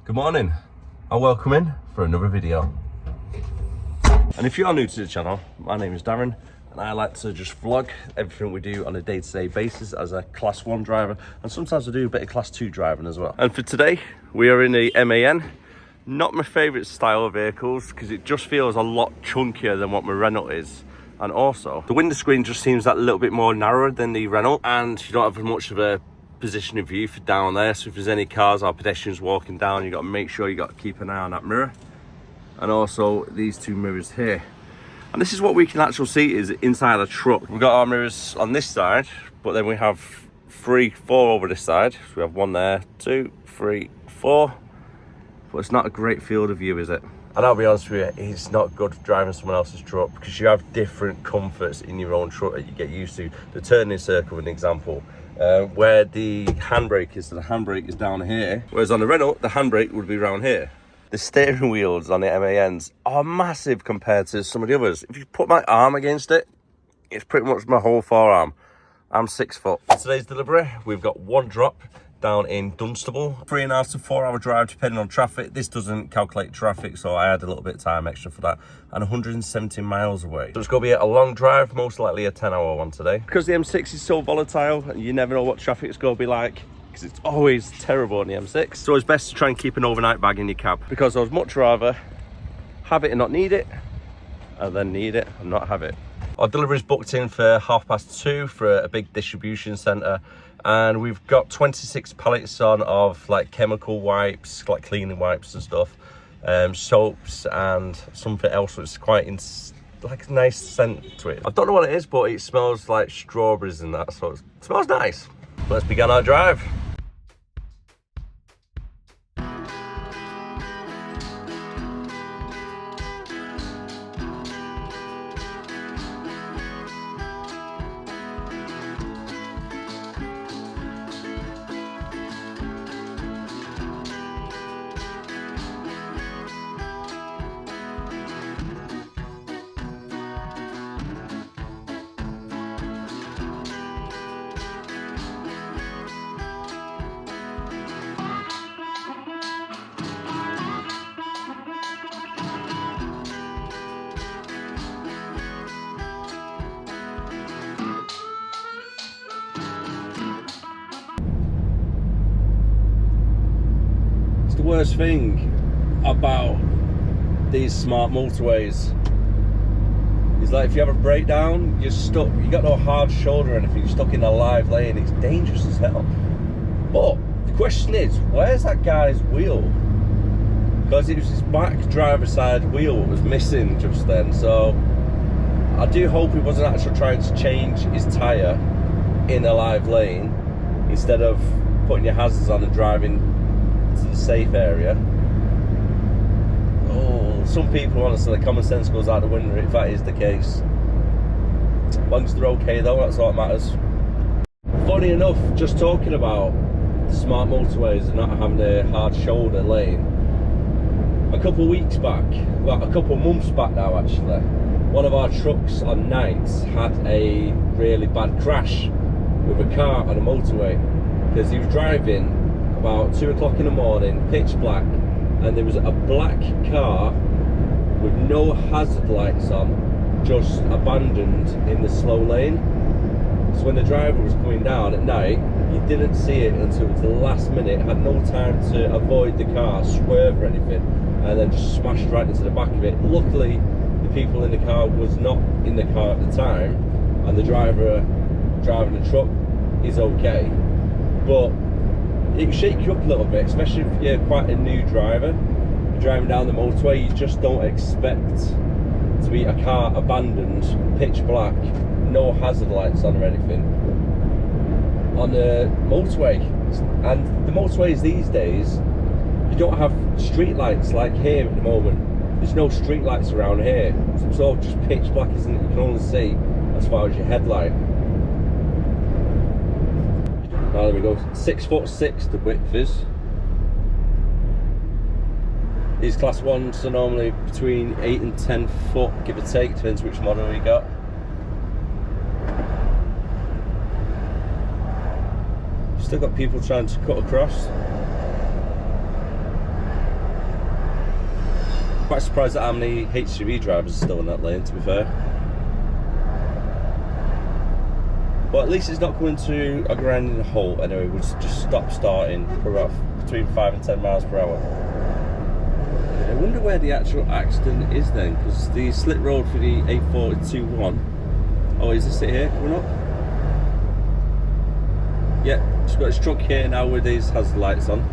Good morning and welcome in for another video. And if you are new to the channel, my name is Darren and I like to just vlog everything we do on a day-to-day basis as a class 1 driver, and sometimes I do a bit of class 2 driving as well. And for today we are in a MAN. Not my favourite style of vehicles because it just feels a lot chunkier than what my Renault is. And also the window screen just seems that little bit more narrower than the Renault, and you don't have much of a position of view for down there, so if there's any cars or pedestrians walking down, you got to make sure you got to keep an eye on that mirror, and also these two mirrors here. And this is what we can actually see is inside a truck. We've got our mirrors on this side, but then we have 4 over this side. So we have 1 there, 2, 3, 4, but it's not a great field of view, is it? And I'll be honest with you, it's not good driving someone else's truck because you have different comforts in your own truck that you get used to. The turning circle, an example. Where the handbrake is, so the handbrake is down here, whereas on the Renault the handbrake would be around here. The steering wheels on the MANs are massive compared to some of the others. If you put my arm against it, it's pretty much my whole forearm. I'm 6 foot. For today's delivery, we've got 1 drop down in Dunstable, 3.5 to 4 hour drive depending on traffic. This doesn't calculate traffic, so I had a little bit of time extra for that, and 170 miles away. So it's going to be a long drive, most likely a 10-hour one today. Because the M6 is so volatile and you never know what traffic's going to be like, because it's always terrible on the M6. So it's best to try and keep an overnight bag in your cab, because I would much rather have it and not need it, and then need it and not have it. Our delivery is booked in for 2:30 for a big distribution centre, and we've got 26 pallets on of like chemical wipes, like cleaning wipes and stuff, soaps and something else that's quite like a nice scent to it. I don't know what it is, but it smells like strawberries and that, so it smells nice. Let's begin our drive. The worst thing about these smart motorways is like if you have a breakdown, you're stuck, you got no hard shoulder or anything, you're stuck in a live lane. It's dangerous as hell. But the question is, where's that guy's wheel? Because it was his back driver's side wheel that was missing just then, so I do hope he wasn't actually trying to change his tyre in a live lane instead of putting your hazards on and driving to the safe area. Oh, some people, honestly, the common sense goes out the window if that is the case. As long as they're okay though, that's all that matters. Funny enough, just talking about smart motorways and not having a hard shoulder lane, a couple of weeks back, well, a couple of months back now actually, one of our trucks on nights had a really bad crash with a car on a motorway because he was driving about 2 o'clock in the morning, pitch black, and there was a black car with no hazard lights on, just abandoned in the slow lane. So when the driver was coming down at night, he didn't see it until it was the last minute, had no time to avoid the car, swerve or anything, and then just smashed right into the back of it. Luckily, the people in the car was not in the car at the time, and the driver driving the truck is okay. But it can shake you up a little bit, especially if you're quite a new driver. You're driving down the motorway, you just don't expect to be a car abandoned, pitch black, no hazard lights on or anything, on a motorway. And the motorways these days, you don't have street lights like here at the moment. There's no street lights around here. So it's all just pitch black, isn't it? You can only see as far as your headlight. Now there we go, 6'6" the width is. These class 1s are normally between 8 and 10 foot, give or take, depends which model we got. Still got people trying to cut across. Quite surprised at how many HGV drivers are still in that lane, to be fair. But at least it's not coming to a grinding halt anyway. We'll just stop starting for about between 5 and 10 miles per hour. I wonder where the actual accident is then, because the slit road for the 842-1. Oh, is this it here coming up? Yeah, he's got his truck here now with his hazard lights on.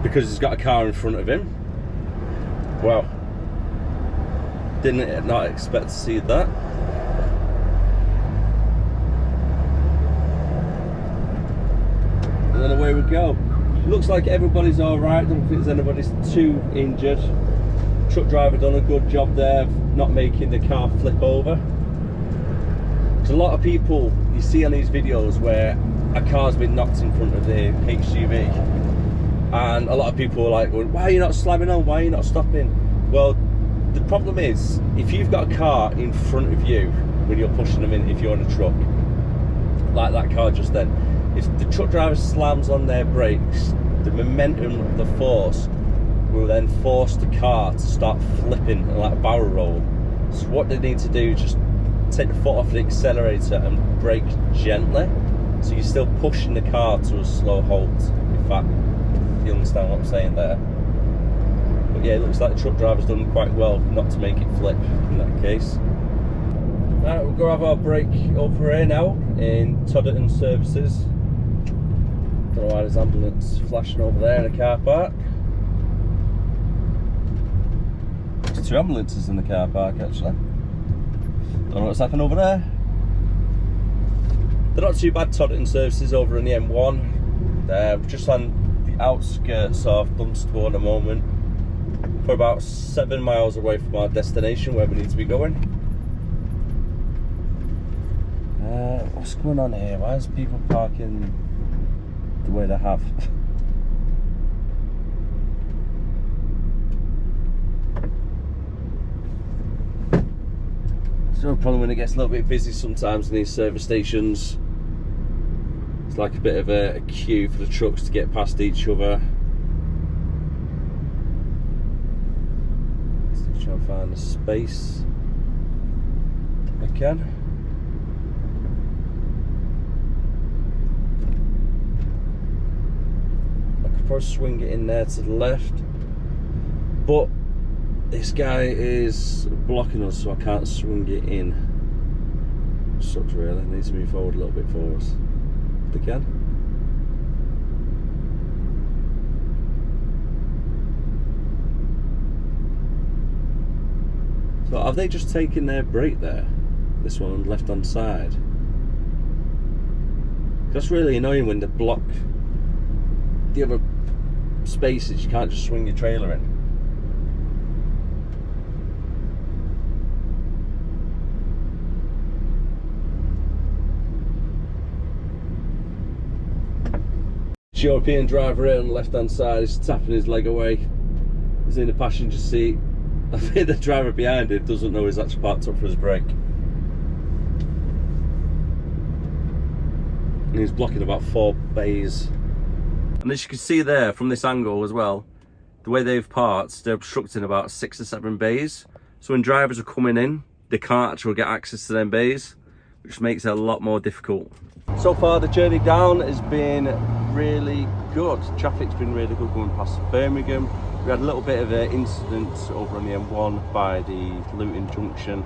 Because he's got a car in front of him. Wow. Didn't not expect to see that. And then away we go. Looks like everybody's alright. Don't think there's anybody's too injured. Truck driver done a good job there of not making the car flip over. There's a lot of people you see on these videos where a car's been knocked in front of the HGV. And a lot of people are like, why are you not slamming on? Why are you not stopping? Well, the problem is, if you've got a car in front of you when you're pushing them in, if you're on a truck, like that car just then, if the truck driver slams on their brakes, the momentum of the force will then force the car to start flipping like a barrel roll. So what they need to do is just take the foot off the accelerator and brake gently. So you're still pushing the car to a slow halt, in fact. You understand what I'm saying there? But yeah, it looks like the truck driver's done quite well not to make it flip in that case. Right, we'll go have our break over here now in Darlington services. Don't know why there's ambulance flashing over there in the car park. There's 2 ambulances in the car park actually. Don't know what's happening over there. They're not too bad, Darlington services over in the M1. We're just on outskirts of Dunstable at the moment. We're about 7 miles away from our destination where we need to be going. What's going on here? Why is people parking the way they have? So probably when it gets a little bit busy sometimes in these service stations, it's like a bit of a queue for the trucks to get past each other. Still trying to find a space if I can. I could probably swing it in there to the left, but this guy is blocking us, so I can't swing it in. Sucks really. Needs to move forward a little bit for us. They can. So have they just taken their brake there? This one on the left hand side. That's really annoying when they block the other spaces. You can't just swing your trailer in. European driver here on the left hand side is tapping his leg away. He's in the passenger seat. I think the driver behind him doesn't know he's actually parked up for his brake. And he's blocking about 4 bays. And as you can see there from this angle as well, the way they've parked, they're obstructing about 6 or 7 bays. So when drivers are coming in, they can't actually get access to them bays, which makes it a lot more difficult. So far the journey down has been really good. Traffic's been really good going past Birmingham. We had a little bit of an incident over on the M1 by the Luton junction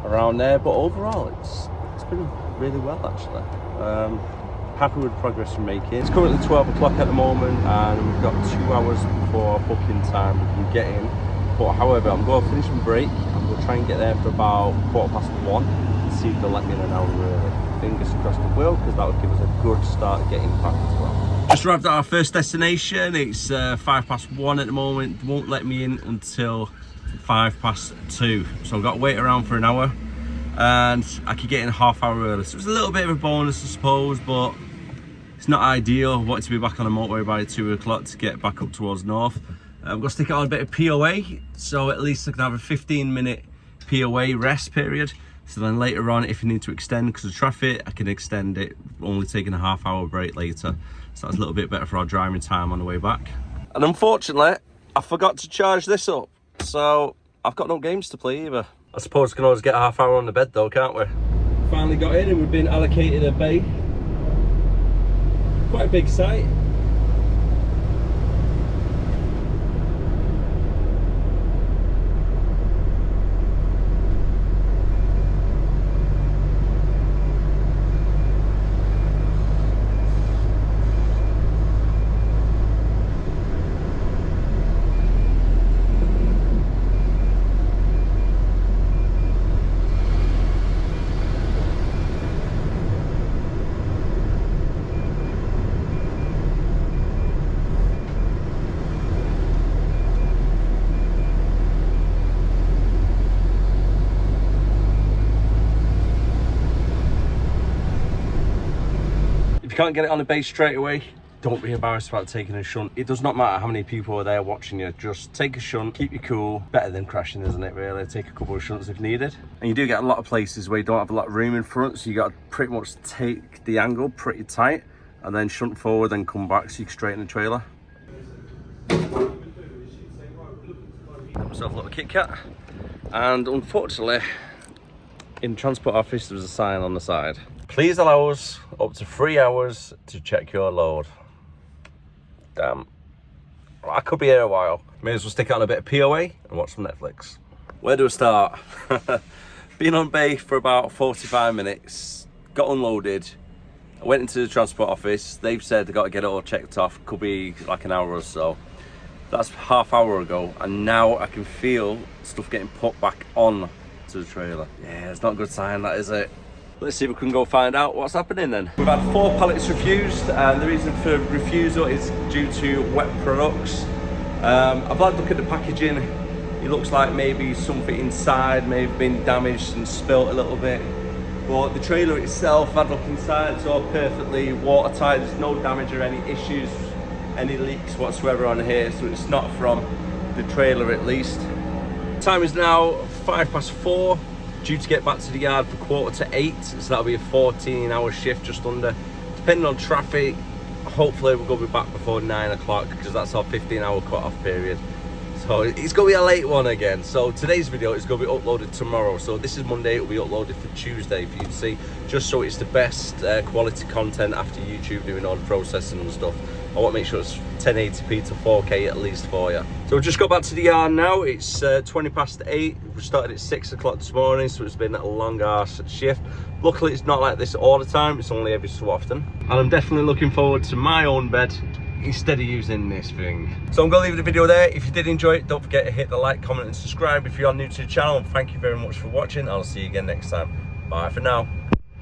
around there, but overall it's been really well actually. Happy with the progress we're making. It's currently 12 o'clock at the moment and we've got 2 hours before our booking time we can get in. But however, I'm going to finish my break and we'll try and get there for about 1:15 and see if they'll let me in an hour early. Fingers crossed it will, because that would give us a good start at getting back as well. Just arrived at our first destination. It's 1:05 at the moment. They won't let me in until 2:05. So I've got to wait around for an hour and I could get in a half hour early. So it's a little bit of a bonus I suppose, but it's not ideal. I wanted to be back on the motorway by 2 o'clock to get back up towards north. I'm going to stick it on a bit of POA, so at least I can have a 15-minute POA rest period. So then later on, if you need to extend because of traffic, I can extend it, only taking a half-hour break later. So that's a little bit better for our driving time on the way back. And unfortunately, I forgot to charge this up, so I've got no games to play either. I suppose we can always get a half hour on the bed though, can't we? Finally got in and we've been allocated a bay. Quite a big site. Can't get it on the base straight away, don't be embarrassed about taking a shunt. It does not matter how many people are there watching you, just take a shunt, keep you cool. Better than crashing, isn't it, really? Take a couple of shunts if needed. And you do get a lot of places where you don't have a lot of room in front, so you got to pretty much take the angle pretty tight and then shunt forward and come back so you can straighten the trailer. Got myself a little Kit Kat, and unfortunately in the transport office there was a sign on the side: please allow us up to 3 hours to check your load. Damn. I could be here a while. May as well stick on a bit of POA and watch some Netflix. Where do I start? Been on bay for about 45 minutes, got unloaded. I went into the transport office. They've said they got to get it all checked off. Could be like an hour or so. That's half hour ago, and now I can feel stuff getting put back on to the trailer. Yeah, it's not a good sign, that, is it? Let's see if we can go find out what's happening then. We've had 4 pallets refused, and the reason for refusal is due to wet products. I've had a look at the packaging. It looks like maybe something inside may have been damaged and spilt a little bit. But the trailer itself, I've had a look inside, it's all perfectly watertight. There's no damage or any issues, any leaks whatsoever on here, so it's not from the trailer at least. Time is now 4:05. Due to get back to the yard for 7:45, so that'll be a 14-hour shift, just under. Depending on traffic, hopefully we'll be back before 9 o'clock, because that's our 15-hour cut-off period. So it's going to be a late one again. So today's video is going to be uploaded tomorrow. So this is Monday, it will be uploaded for Tuesday for you to see, just so it's the best quality content after YouTube doing all the processing and stuff. I want to make sure it's 1080p to 4K at least for you. So we've just got back to the yard now. It's 8:20. We started at 6 o'clock this morning, so it's been a long ass shift. Luckily it's not like this all the time, it's only every so often. And I'm definitely looking forward to my own bed instead of using this thing. So I'm going to leave the video there. If you did enjoy it, don't forget to hit the like, comment and subscribe if you are new to the channel. And thank you very much for watching. I'll see you again next time. Bye for now.